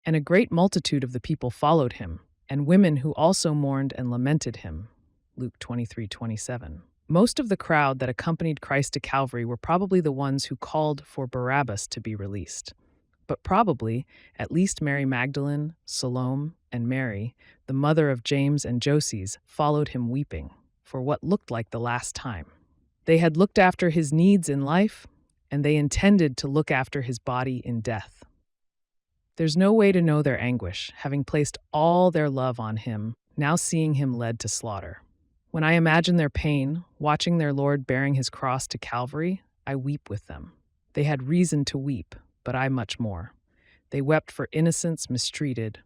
And a great multitude of the people followed him, and women who also mourned and lamented him. Luke 23:27. Most of the crowd that accompanied Christ to Calvary were probably the ones who called for Barabbas to be released. But probably, at least Mary Magdalene, Solome, and Mary, the mother of James and Joses, followed him weeping, for what looked like the last time. They had looked after his needs in life, and they intended to look after his body in death. There's no way to know their anguish, having placed all their love on him, now seeing him led to slaughter. When I imagine their pain, watching their Lord bearing his cross to Calvary, I weep with them. They had reason to weep, but I much more. They wept for innocence mistreated,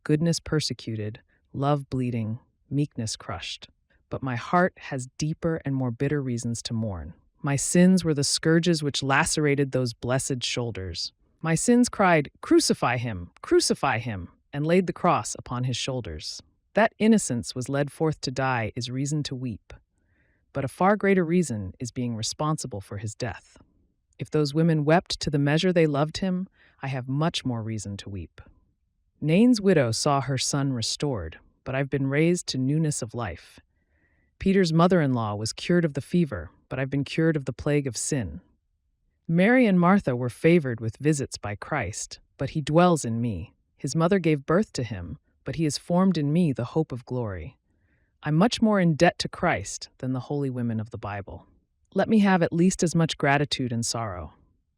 goodness persecuted, love bleeding, meekness crushed. But my heart has deeper and more bitter reasons to mourn. My sins were the scourges which lacerated those blessed shoulders. My sins cried, crucify him, and laid the cross upon his shoulders. That innocence was led forth to die is reason to weep. But a far greater reason is being responsible for his death. If those women wept to the measure they loved him, I have much more reason to weep. Nain's widow saw her son restored, but I've been raised to newness of life. Peter's mother-in-law was cured of the fever, but I've been cured of the plague of sin. Mary and Martha were favored with visits by Christ, but he dwells in me. His mother gave birth to him, but he has formed in me the hope of glory. I'm much more in debt to Christ than the holy women of the Bible. Let me have at least as much gratitude and sorrow.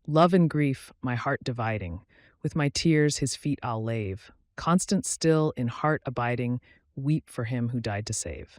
Love and grief, my heart dividing. With my tears his feet I'll lave. Constant still, in heart abiding, weep for him who died to save.